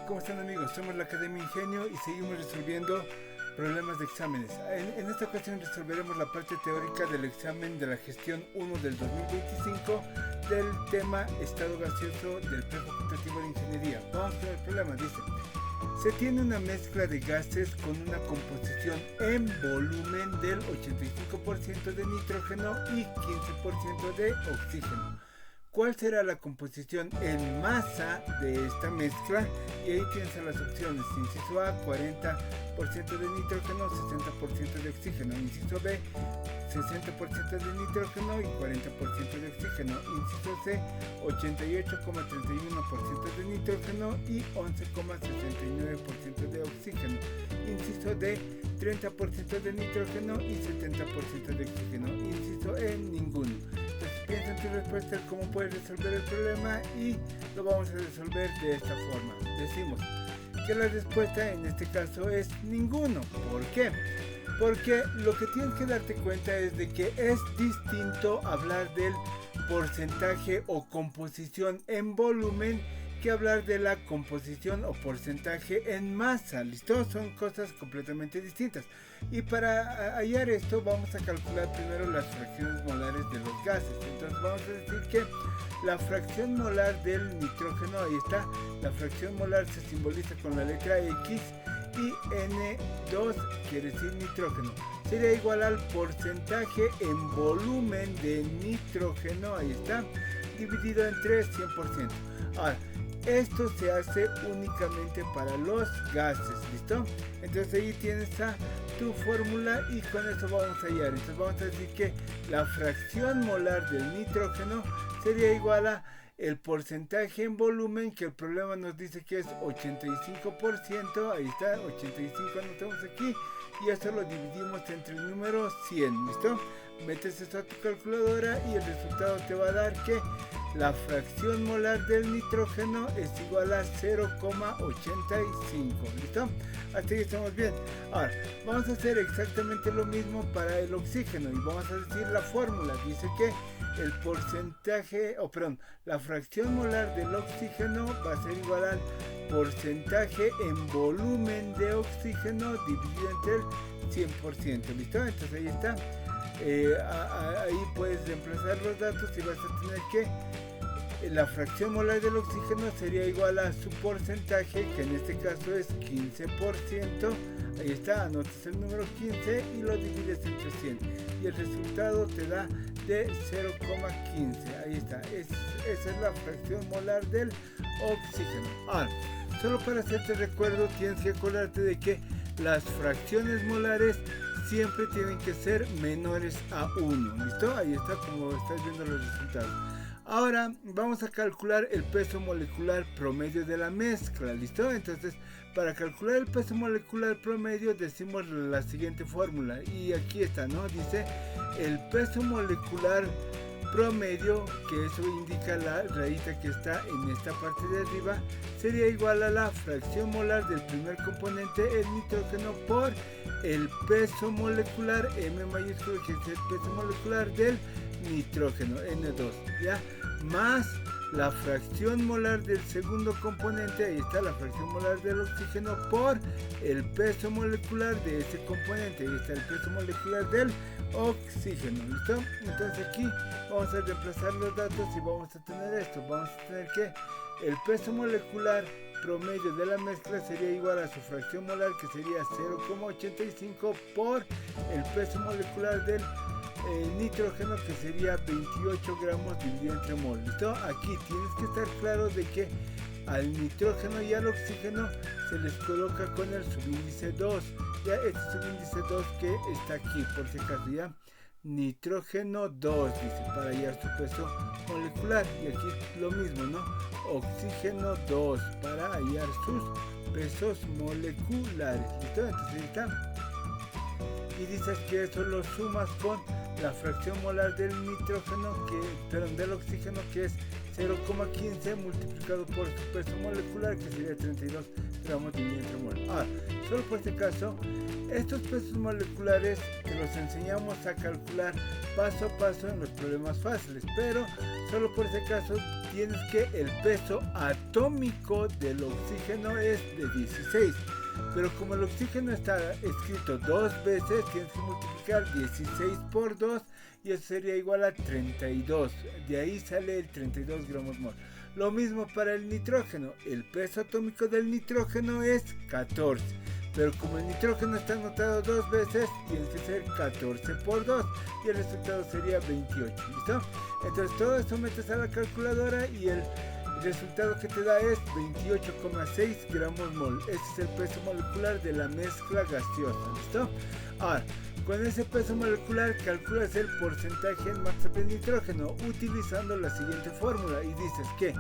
¿Cómo están, amigos? Somos la Academia Ingenio y seguimos resolviendo problemas de exámenes. En esta ocasión resolveremos la parte teórica del examen de la gestión 1 del 2025 del tema estado gaseoso del prefacultativo de ingeniería. Vamos con el problema. Dice: se tiene una mezcla de gases con una composición en volumen del 85% de nitrógeno y 15% de oxígeno. ¿Cuál será la composición en masa de esta mezcla? Y ahí tienes las opciones. Inciso A, 40% de nitrógeno, 60% de oxígeno. Inciso B, 60% de nitrógeno y 40% de oxígeno. Inciso C, 88,31% de nitrógeno y 11,69% de oxígeno. Inciso D, 30% de nitrógeno y 70% de oxígeno. Inciso E, ninguno. Piensa en tu respuesta, cómo puedes resolver el problema, y lo vamos a resolver de esta forma. Decimos que la respuesta en este caso es ninguno. ¿Por qué? Porque lo que tienes que darte cuenta es de que es distinto hablar del porcentaje o composición en volumen que hablar de la composición o porcentaje en masa. ¿Listo? Son cosas completamente distintas. Y para hallar esto vamos a calcular primero las fracciones molares de los gases. Entonces vamos a decir que la fracción molar del nitrógeno, ahí está, la fracción molar se simboliza con la letra X y N2 quiere decir nitrógeno. Sería igual al porcentaje en volumen de nitrógeno, ahí está, dividido entre 100%. Ahora, esto se hace únicamente para los gases, ¿listo? Entonces ahí tienes tu fórmula y con eso vamos a hallar. Entonces vamos a decir que la fracción molar del nitrógeno sería igual a el porcentaje en volumen, que el problema nos dice que es 85%, ahí está, 85 anotamos aquí, y esto lo dividimos entre el número 100, ¿listo? Metes esto a tu calculadora y el resultado te va a dar que la fracción molar del nitrógeno es igual a 0,85, ¿listo? Hasta ahí estamos bien. Ahora, vamos a hacer exactamente lo mismo para el oxígeno y vamos a decir la fórmula. Dice que el porcentaje, la fracción molar del oxígeno va a ser igual al porcentaje en volumen de oxígeno dividido entre el 100%, ¿listo? Entonces ahí está. Ahí puedes reemplazar los datos y vas a tener que la fracción molar del oxígeno sería igual a su porcentaje, que en este caso es 15%. Ahí está, anotas el número 15 y lo divides entre 100 y el resultado te da de 0,15. Ahí está, esa es la fracción molar del oxígeno. Ahora, solo para hacerte recuerdo, tienes que acordarte de que las fracciones molares siempre tienen que ser menores a 1, ¿listo? Ahí está, como estás viendo los resultados. Ahora vamos a calcular el peso molecular promedio de la mezcla, ¿listo? Entonces, para calcular el peso molecular promedio decimos la siguiente fórmula, y aquí está, ¿no? Dice el peso molecular promedio, que eso indica la rayita que está en esta parte de arriba, sería igual a la fracción molar del primer componente, el nitrógeno, por el peso molecular, M mayúsculo, que es el peso molecular del nitrógeno, N2, ¿ya? Más la fracción molar del segundo componente, ahí está, la fracción molar del oxígeno, por el peso molecular de ese componente, ahí está el peso molecular del oxígeno, ¿listo? Entonces aquí vamos a reemplazar los datos y vamos a tener esto, vamos a tener que el peso molecular promedio de la mezcla sería igual a su fracción molar, que sería 0,85, por el peso molecular del nitrógeno, que sería 28 gramos dividido entre mol, ¿listo? Aquí tienes que estar claro de que al nitrógeno y al oxígeno se les coloca con el subíndice 2, ya este subíndice 2 que está aquí, por si acaso, ya nitrógeno 2, dice, para hallar su peso molecular, y aquí lo mismo, ¿no? Oxígeno 2 para hallar sus pesos moleculares, ¿listo? Entonces ahí está. Y dices que eso lo sumas con la fracción molar del nitrógeno, del oxígeno, que es 0,15 multiplicado por su peso molecular, que sería 32 gramos dividido entre mol. Solo por este caso, estos pesos moleculares te los enseñamos a calcular paso a paso en los problemas fáciles, pero solo por este caso tienes que el peso atómico del oxígeno es de 16. Pero como el oxígeno está escrito 2 veces, tienes que multiplicar 16 por 2 y eso sería igual a 32. De ahí sale el 32 gramos mol. Lo mismo para el nitrógeno. El peso atómico del nitrógeno es 14. Pero como el nitrógeno está anotado 2 veces, tiene que ser 14 por 2 y el resultado sería 28. ¿Listo? Entonces todo esto metes a la calculadora y el resultado que te da es 28,6 gramos mol. Ese es el peso molecular de la mezcla gaseosa. ¿Listo? Ahora, con ese peso molecular calculas el porcentaje en masa de nitrógeno utilizando la siguiente fórmula y dices que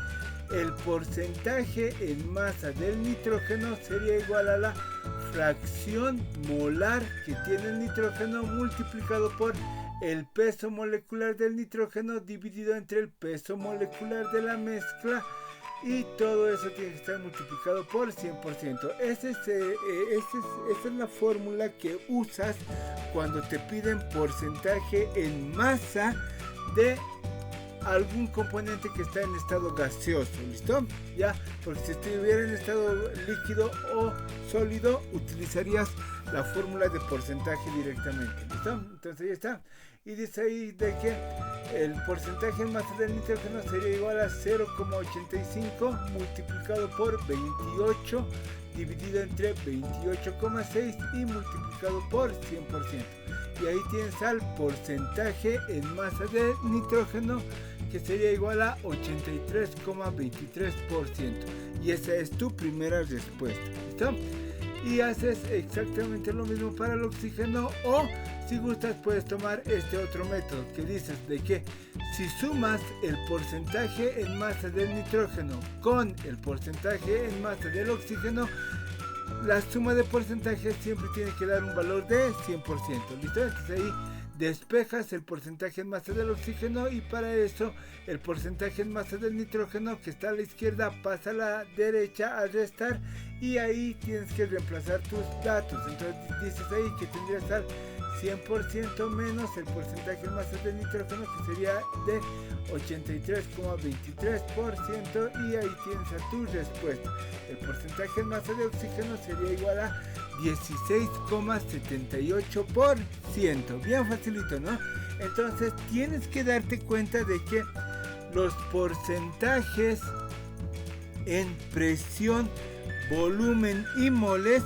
el porcentaje en masa del nitrógeno sería igual a la fracción molar que tiene el nitrógeno multiplicado por el peso molecular del nitrógeno dividido entre el peso molecular de la mezcla, y todo eso tiene que estar multiplicado por 100%. Esa es la fórmula que usas cuando te piden porcentaje en masa de algún componente que está en estado gaseoso. ¿Listo? Ya, porque si estuviera en estado líquido o sólido utilizarías la fórmula de porcentaje directamente. ¿Listo? Entonces ya está. Y dice ahí de que el porcentaje en masa del nitrógeno sería igual a 0,85 multiplicado por 28 dividido entre 28,6 y multiplicado por 100%. Y ahí tienes al porcentaje en masa de nitrógeno, que sería igual a 83,23%. Y esa es tu primera respuesta. ¿Listo? Y haces exactamente lo mismo para el oxígeno, o si gustas puedes tomar este otro método que dices de que si sumas el porcentaje en masa del nitrógeno con el porcentaje en masa del oxígeno, la suma de porcentajes siempre tiene que dar un valor de 100%. ¿Listo? Entonces ahí despejas el porcentaje en masa del oxígeno y para eso el porcentaje en masa del nitrógeno que está a la izquierda pasa a la derecha al restar y ahí tienes que reemplazar tus datos. Entonces dices ahí que tendrías al 100% menos el porcentaje en masa del nitrógeno, que sería de 83,23%, y ahí tienes a tu respuesta. El porcentaje en masa de oxígeno sería igual a 16,78%. Bien facilito, ¿no? Entonces tienes que darte cuenta de que los porcentajes en presión, volumen y moles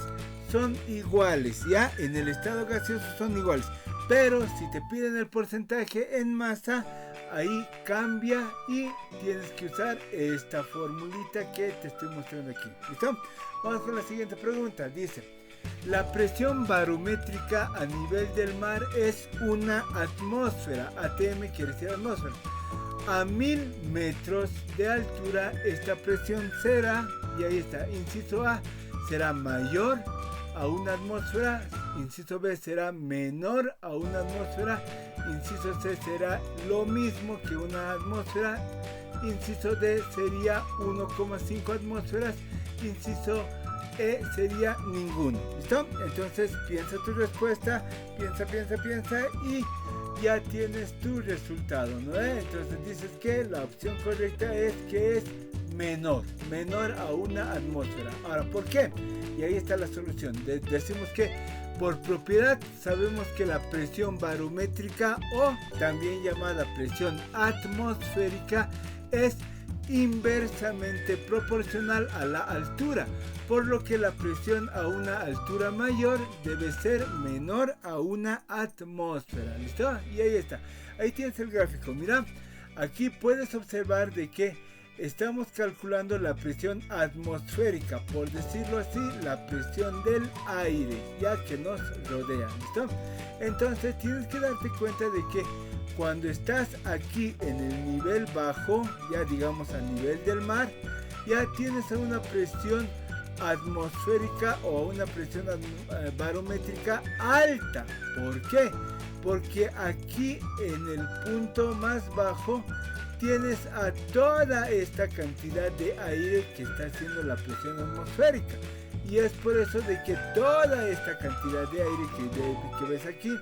son iguales, ya en el estado gaseoso son iguales, pero si te piden el porcentaje en masa, ahí cambia y tienes que usar esta formulita que te estoy mostrando aquí. ¿Listo? Vamos con la siguiente pregunta. Dice: la presión barométrica a nivel del mar es una atmósfera. ATM quiere decir atmósfera. A 1000 metros de altura esta presión será, y ahí está, inciso A, será mayor a una atmósfera, inciso B será menor a una atmósfera, inciso C será lo mismo que una atmósfera, inciso D sería 1,5 atmósferas, inciso E sería ninguno. ¿Listo? Entonces piensa tu respuesta, piensa y ya tienes tu resultado, ¿no? Entonces dices que la opción correcta es que es menor a una atmósfera. Ahora, ¿por qué? Y ahí está la solución. Decimos que por propiedad sabemos que la presión barométrica, o también llamada presión atmosférica, es inversamente proporcional a la altura, por lo que la presión a una altura mayor debe ser menor a una atmósfera. ¿Listo? Y ahí está. Ahí tienes el gráfico. Mira, aquí puedes observar de que estamos calculando la presión atmosférica, por decirlo así, la presión del aire, ya que nos rodea. ¿Listo? Entonces tienes que darte cuenta de que cuando estás aquí en el nivel bajo, ya digamos a nivel del mar, ya tienes una presión atmosférica o una presión barométrica alta. ¿Por qué? Porque aquí en el punto más bajo tienes a toda esta cantidad de aire que está haciendo la presión atmosférica, y es por eso de que toda esta cantidad de aire que ves aquí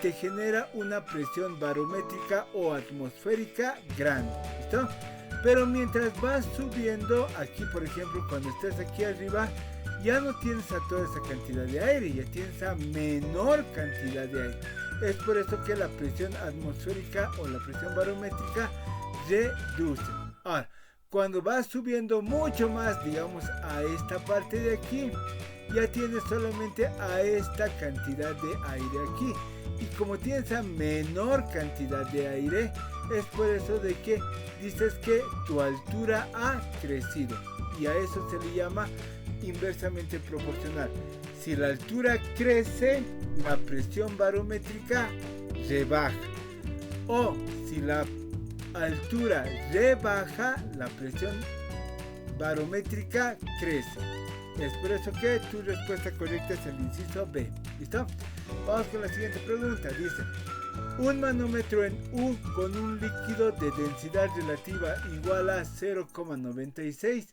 te genera una presión barométrica o atmosférica grande. ¿listo? Pero mientras vas subiendo, aquí por ejemplo, cuando estés aquí arriba, ya no tienes a toda esa cantidad de aire, ya tienes a menor cantidad de aire. Es por eso que la presión atmosférica o la presión barométrica reduce. Ahora, cuando vas subiendo mucho más, digamos, a esta parte de aquí, ya tienes solamente a esta cantidad de aire aquí. Y como tienes a menor cantidad de aire, es por eso de que dices que tu altura ha crecido. Y a eso se le llama inversamente proporcional. Si la altura crece, la presión barométrica rebaja. O si la altura rebaja, la presión barométrica crece. Es por eso que tu respuesta correcta es el inciso B. ¿Listo? Vamos con la siguiente pregunta. Dice: un manómetro en U con un líquido de densidad relativa igual a 0,96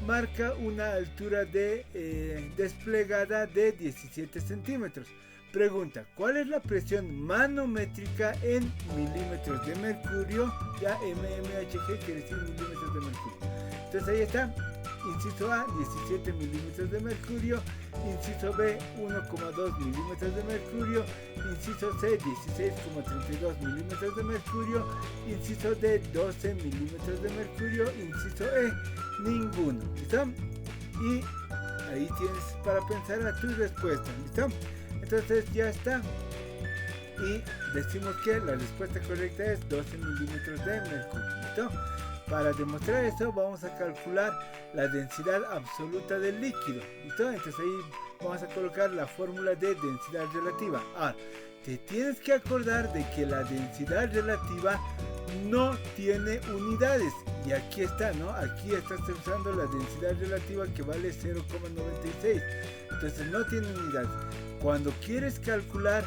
marca una altura de desplegada de 17 centímetros. Pregunta: ¿cuál es la presión manométrica en milímetros de mercurio? Ya mmHg quiere decir milímetros de mercurio. Entonces ahí está. Inciso A, 17 milímetros de mercurio. Inciso B, 1,2 milímetros de mercurio. Inciso C, 16,32 milímetros de mercurio. Inciso D, 12 milímetros de mercurio. Inciso E, ninguno. ¿Listo? Y ahí tienes para pensar a tu respuesta. ¿Listo? Entonces ya está. Y decimos que la respuesta correcta es 12 milímetros de mercurio. ¿Listo? Para demostrar eso vamos a calcular la densidad absoluta del líquido. ¿Listo? Entonces ahí vamos a colocar la fórmula de densidad relativa. Ahora, te tienes que acordar de que la densidad relativa no tiene unidades. Y aquí está, ¿no? Aquí estás usando la densidad relativa que vale 0,96. Entonces no tiene unidades. Cuando quieres calcular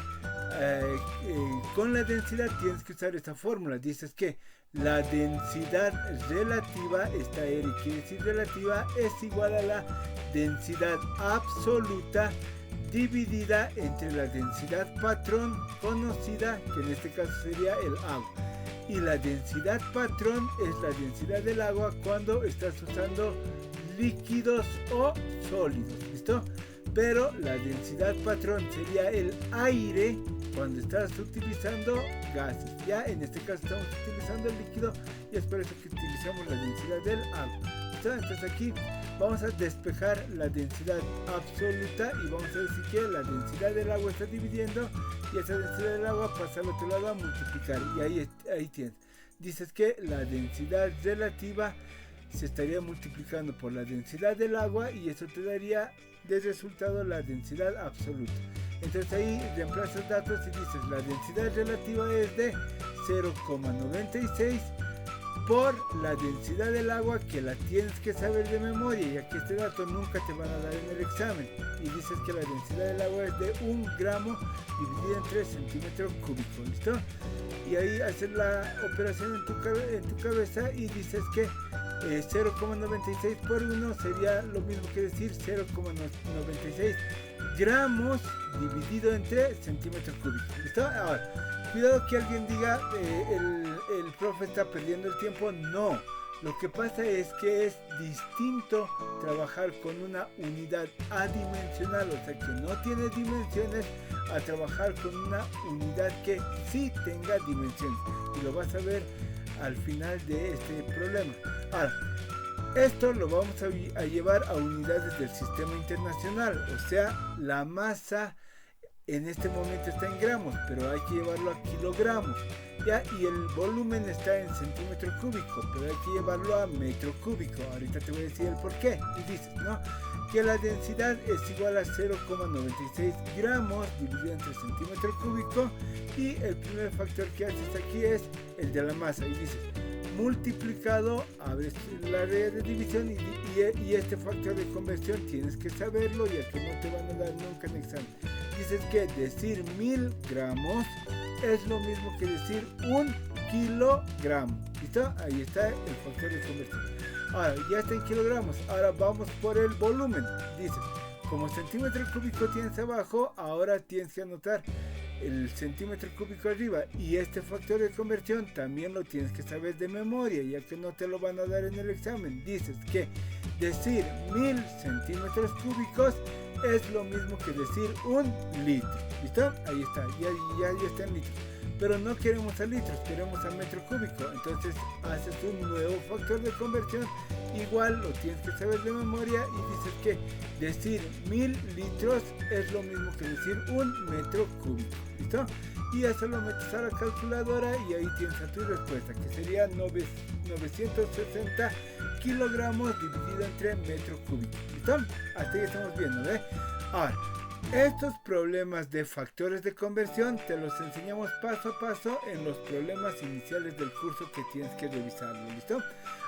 con la densidad tienes que usar esta fórmula. Dices que la densidad relativa, esta R quiere decir relativa, es igual a la densidad absoluta dividida entre la densidad patrón conocida, que en este caso sería el agua. Y la densidad patrón es la densidad del agua cuando estás usando líquidos o sólidos. ¿Listo? Pero la densidad patrón sería el aire cuando estás utilizando gases. Ya en este caso estamos utilizando el líquido y es por eso que utilizamos la densidad del agua. Entonces aquí vamos a despejar la densidad absoluta y vamos a decir que la densidad del agua está dividiendo y esa densidad del agua pasa al otro lado a multiplicar. Y ahí tienes. Dices que la densidad relativa se estaría multiplicando por la densidad del agua y eso te daría de resultado la densidad absoluta. Entonces ahí reemplazas datos y dices la densidad relativa es de 0,96 por la densidad del agua, que la tienes que saber de memoria, ya que este dato nunca te van a dar en el examen. Y dices que la densidad del agua es de 1 gramo dividido entre centímetro cúbico. ¿Listo? Y ahí haces la operación en tu cabeza y dices que 0,96 por 1 sería lo mismo que decir 0,96 gramos dividido entre centímetros cúbicos. ¿Listo? Ahora, cuidado que alguien diga el profe está perdiendo el tiempo. No, lo que pasa es que es distinto trabajar con una unidad adimensional, o sea que no tiene dimensiones, a trabajar con una unidad que sí tenga dimensiones, y lo vas a ver al final de este problema. Ahora, esto lo vamos a llevar a unidades del sistema internacional, o sea, la masa en este momento está en gramos, pero hay que llevarlo a kilogramos, ¿ya? Y el volumen está en centímetro cúbico, pero hay que llevarlo a metro cúbico. Ahorita te voy a decir el por qué. Y dices, ¿no?, que la densidad es igual a 0,96 gramos dividido entre centímetro cúbico, y el primer factor que haces aquí es el de la masa, y dices multiplicado, abres la área de división y este factor de conversión tienes que saberlo, ya que no te van a dar nunca en examen. Dices que decir 1000 gramos es lo mismo que decir 1 kilogramo. ¿Listo? Ahí está el factor de conversión. Ahora, ya está en kilogramos. Ahora vamos por el volumen. Dices, como centímetro cúbico tienes abajo, ahora tienes que anotar el centímetro cúbico arriba, y este factor de conversión también lo tienes que saber de memoria, ya que no te lo van a dar en el examen. Dices que decir 1000 centímetros cúbicos es lo mismo que decir 1 litro. ¿Listo? Ahí está, ya está en litros. Pero no queremos a litros, queremos a metro cúbico. Entonces haces un nuevo factor de conversión, igual lo tienes que saber de memoria, y dices que decir 1000 litros es lo mismo que decir 1 metro cúbico. ¿Listo? Y eso lo metes a la calculadora y ahí tienes a tu respuesta, que sería 960 kilogramos dividido entre metro cúbico. ¿Listo? Hasta ahí estamos viendo, ¿ves? Ahora, estos problemas de factores de conversión te los enseñamos paso a paso en los problemas iniciales del curso que tienes que revisarlo. ¿Listo?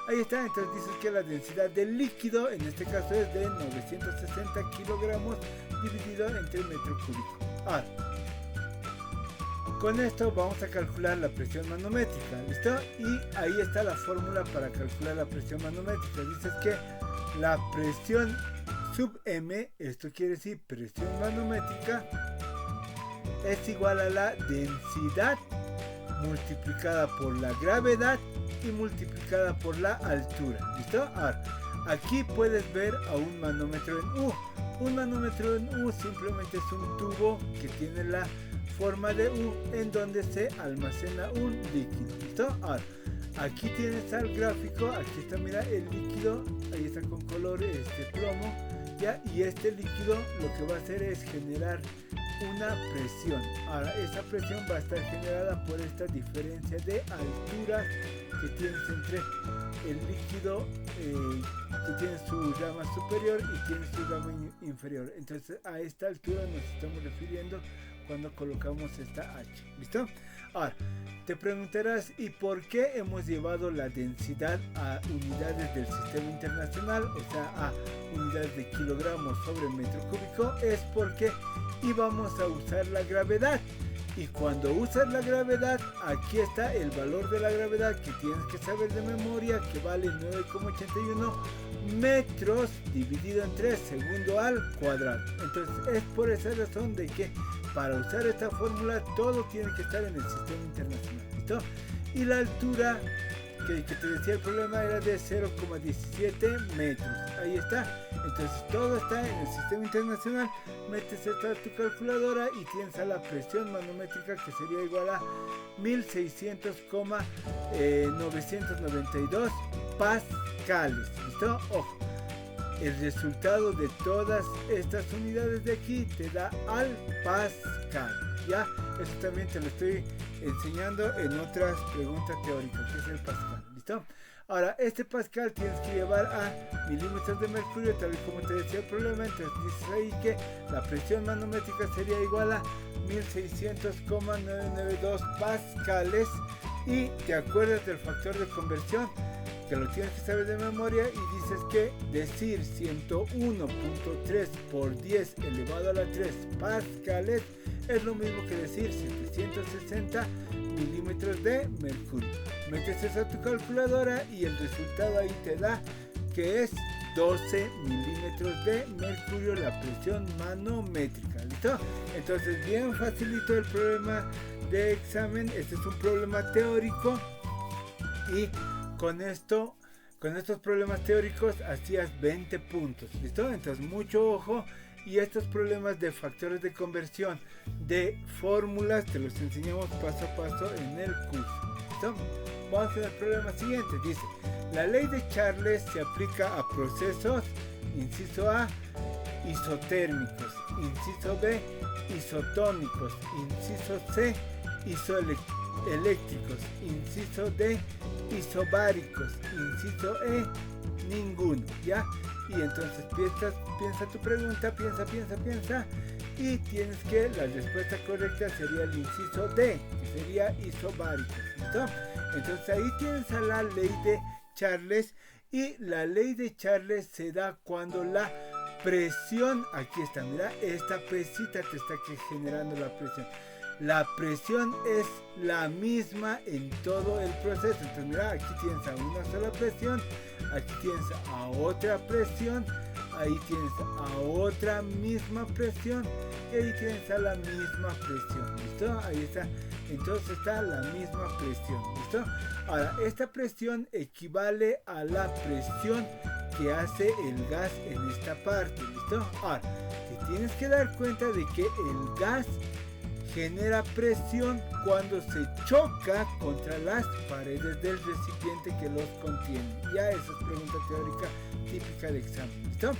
Ahí está. Entonces dices que la densidad del líquido en este caso es de 960 kilogramos dividido entre metro cúbico. Ahora, con esto vamos a calcular la presión manométrica. ¿Listo? Y ahí está la fórmula para calcular la presión manométrica. Dices que la presión sub M, esto quiere decir presión manométrica, es igual a la densidad multiplicada por la gravedad y multiplicada por la altura. ¿Listo? Ahora, aquí puedes ver a un manómetro en U. Un manómetro en U simplemente es un tubo que tiene la forma de U en donde se almacena un líquido. ¿Listo? Ahora, aquí tienes al gráfico, aquí está, mira, el líquido, ahí está con color plomo, ¿ya? Y este líquido lo que va a hacer es generar una presión. Ahora, esa presión va a estar generada por esta diferencia de alturas que tienes entre el líquido que tiene su rama superior y tiene su rama inferior. Entonces, a esta altura nos estamos refiriendo cuando colocamos esta H. ¿Listo? Ahora, te preguntarás, ¿y por qué hemos llevado la densidad a unidades del sistema internacional? O sea, a unidades de kilogramos sobre metro cúbico. Es porque íbamos a usar la gravedad. Y cuando usas la gravedad, aquí está el valor de la gravedad que tienes que saber de memoria, que vale 9,81 metros dividido en 3 segundo al cuadrado. Entonces es por esa razón de que para usar esta fórmula todo tiene que estar en el sistema internacional. ¿Listo? Y la altura que te decía el problema era de 0,17 metros. Ahí está. Entonces todo está en el sistema internacional. Metes esta a tu calculadora y tienes a la presión manométrica, que sería igual a 1600,992 pascales. ¿Listo? Ojo. El resultado de todas estas unidades de aquí te da al pascal. ¿Ya? Eso también te lo estoy enseñando en otras preguntas teóricas, que es el pascal. ¿Listo? Ahora, este pascal tienes que llevar a milímetros de mercurio, tal y como te decía el problema. Entonces dices ahí que la presión manométrica sería igual a 1600,992 pascales. Y te acuerdas del factor de conversión, que lo tienes que saber de memoria, y dices que decir 101.3 por 10 elevado a la 3 pascales es lo mismo que decir 760 milímetros de mercurio. Metes eso a tu calculadora y el resultado ahí te da que es 12 milímetros de mercurio la presión manométrica. ¿Listo? Entonces, bien facilito el problema de examen. Este es un problema teórico, y con estos problemas teóricos hacías 20 puntos. ¿Listo? Entonces, mucho ojo. Y estos problemas de factores de conversión, de fórmulas, te los enseñamos paso a paso en el curso. ¿Listo? Vamos al problema siguiente. Dice: la ley de Charles se aplica a procesos, inciso A, isotérmicos, inciso B, isotónicos, inciso C, isoeléctricos, inciso D, isobáricos, inciso E, ninguno. ¿Ya? Y entonces piensa tu pregunta, piensa, y tienes que la respuesta correcta sería el inciso D, que sería isobáricos. ¿Listo? Entonces ahí tienes a la ley de Charles, y la ley de Charles se da cuando la presión, aquí está, mira, esta pesita te está generando la presión. La presión es la misma en todo el proceso. Entonces mira, aquí tienes a una sola presión, aquí tienes a otra presión, ahí tienes a otra misma presión y ahí tienes a la misma presión, ¿listo? Ahí está, entonces está la misma presión, ¿listo? Ahora, esta presión equivale a la presión que hace el gas en esta parte, ¿listo? Ahora, te tienes que dar cuenta de que el gas genera presión cuando se choca contra las paredes del recipiente que los contiene. Ya esa es pregunta teórica típica de examen, ¿listo?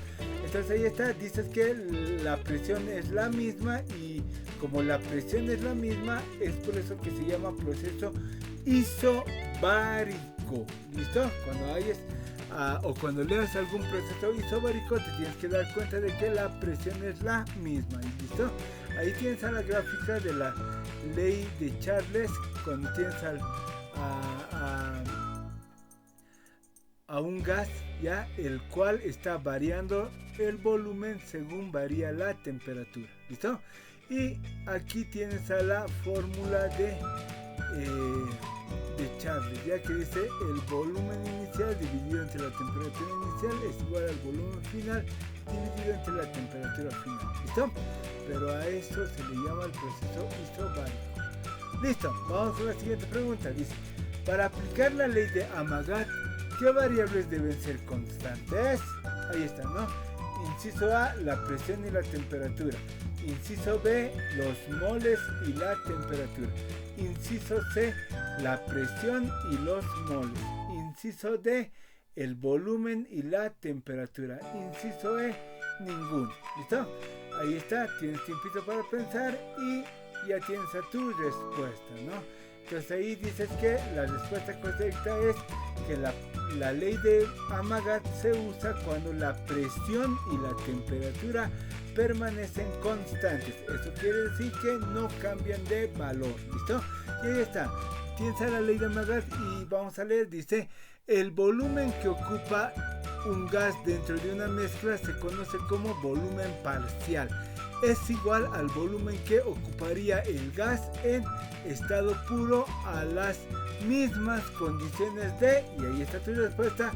Entonces ahí está, dices que la presión es la misma y como la presión es la misma, es por eso que se llama proceso isobárico, ¿listo? Cuando hayas o cuando leas algún proceso isobárico te tienes que dar cuenta de que la presión es la misma, ¿listo? Ahí tienes a la gráfica de la ley de Charles cuando tienes a un gas, ya, el cual está variando el volumen según varía la temperatura, ¿listo? Y aquí tienes a la fórmula de Charles, ya que dice el volumen inicial dividido entre la temperatura inicial es igual al volumen final dividido entre la temperatura final, ¿listo? Pero a esto se le llama el proceso isobárico. Listo, vamos a la siguiente pregunta. Dice, para aplicar la ley de Amagat, ¿qué variables deben ser constantes? Ahí está, ¿no? Inciso A, la presión y la temperatura. Inciso B, los moles y la temperatura. Inciso C, la presión y los moles. Inciso D, el volumen y la temperatura. Inciso E, ninguno. ¿Listo? Ahí está, tienes tiempito para pensar y ya tienes a tu respuesta, ¿no? Entonces ahí dices que la respuesta correcta es que la ley de Amagat se usa cuando la presión y la temperatura permanecen constantes. Eso quiere decir que no cambian de valor, ¿listo? Y ahí está, tienes a la ley de Amagat y vamos a leer, dice, el volumen que ocupa un gas dentro de una mezcla se conoce como volumen parcial. Es igual al volumen que ocuparía el gas en estado puro a las mismas condiciones de, y ahí está tu respuesta,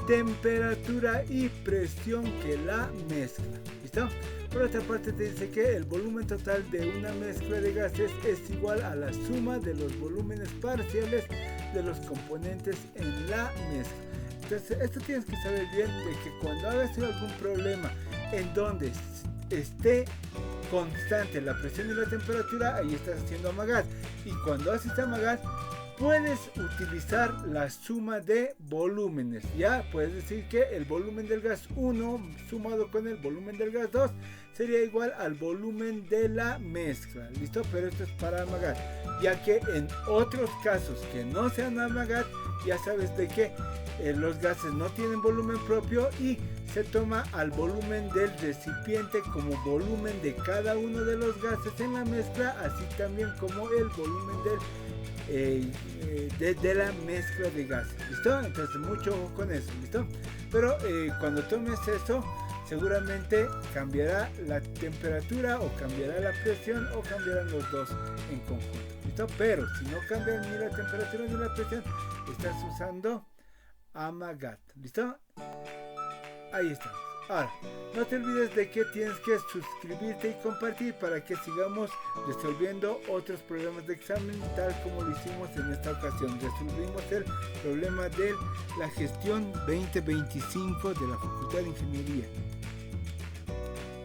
temperatura y presión que la mezcla. ¿Listo? Por otra parte te dice que el volumen total de una mezcla de gases es igual a la suma de los volúmenes parciales de los componentes en la mezcla. Entonces esto tienes que saber bien de que cuando hagas algún problema en donde esté constante la presión y la temperatura, ahí estás haciendo Amagat. Y cuando haces Amagat puedes utilizar la suma de volúmenes. Ya puedes decir que el volumen del gas 1 sumado con el volumen del gas 2 sería igual al volumen de la mezcla. ¿Listo? Pero esto es para Amagat, ya que en otros casos que no sean Amagat, ya sabes de que los gases no tienen volumen propio y se toma al volumen del recipiente como volumen de cada uno de los gases en la mezcla, así también como el volumen de la mezcla de gases. ¿Listo? Entonces mucho ojo con eso. ¿Listo? Pero cuando tomes eso, seguramente cambiará la temperatura o cambiará la presión o cambiarán los dos en conjunto. ¿Listo? Pero si no cambian ni la temperatura ni la presión, estás usando Amagat. ¿Listo? Ahí estamos. Ahora, no te olvides de que tienes que suscribirte y compartir para que sigamos resolviendo otros problemas de examen tal como lo hicimos en esta ocasión. Resolvimos el problema de la gestión 2025 de la Facultad de Ingeniería.